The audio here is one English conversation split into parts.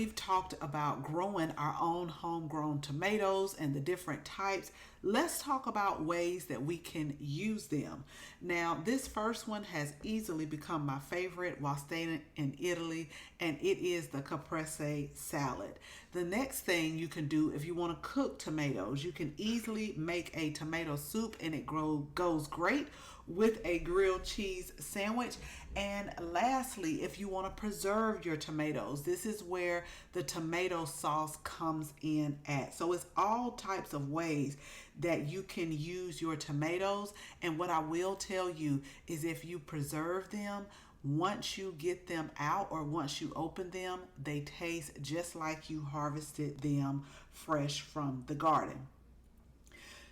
we've talked about growing our own homegrown tomatoes and the different types, let's talk about ways that we can use them. Now, this first one has easily become my favorite while staying in Italy, and it is the Caprese salad. The next thing you can do if you want to cook tomatoes, you can easily make a tomato soup, and it goes great with a grilled cheese sandwich. And lastly, if you want to preserve your tomatoes, this is where the tomato sauce comes in at. So it's all types of ways that you can use your tomatoes. And what I will tell you is if you preserve them, once you get them out or once you open them, they taste just like you harvested them fresh from the garden.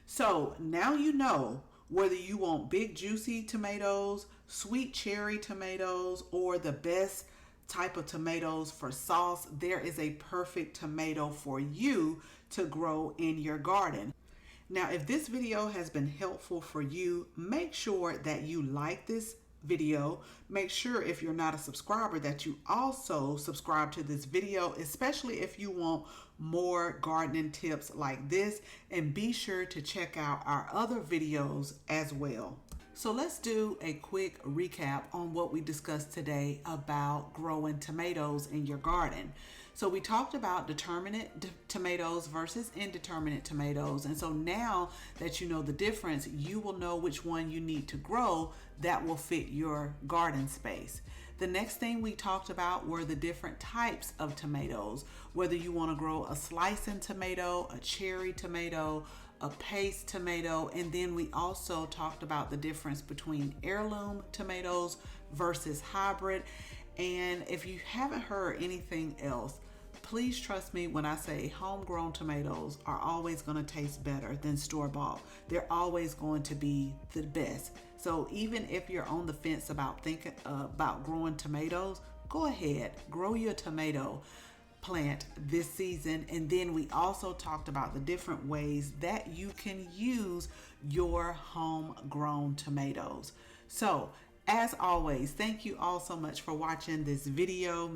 So now you know whether you want big juicy tomatoes, sweet cherry tomatoes, or the best type of tomatoes for sauce, there is a perfect tomato for you to grow in your garden. Now, if this video has been helpful for you, make sure that you like this video. Make sure if you're not a subscriber that you also subscribe to this video, especially if you want more gardening tips like this, and be sure to check out our other videos as well. So let's do a quick recap on what we discussed today about growing tomatoes in your garden. So we talked about determinate tomatoes versus indeterminate tomatoes. And so now that you know the difference, you will know which one you need to grow that will fit your garden space. The next thing we talked about were the different types of tomatoes, whether you want to grow a slicing tomato, a cherry tomato, a paste tomato, and then we also talked about the difference between heirloom tomatoes versus hybrid. And if you haven't heard anything else, please trust me when I say homegrown tomatoes are always going to taste better than store-bought. They're always going to be the best. So even if you're on the fence about thinking about growing tomatoes, go ahead, grow your tomato plant this season. And then we also talked about the different ways that you can use your homegrown tomatoes. So as always, thank you all so much for watching this video.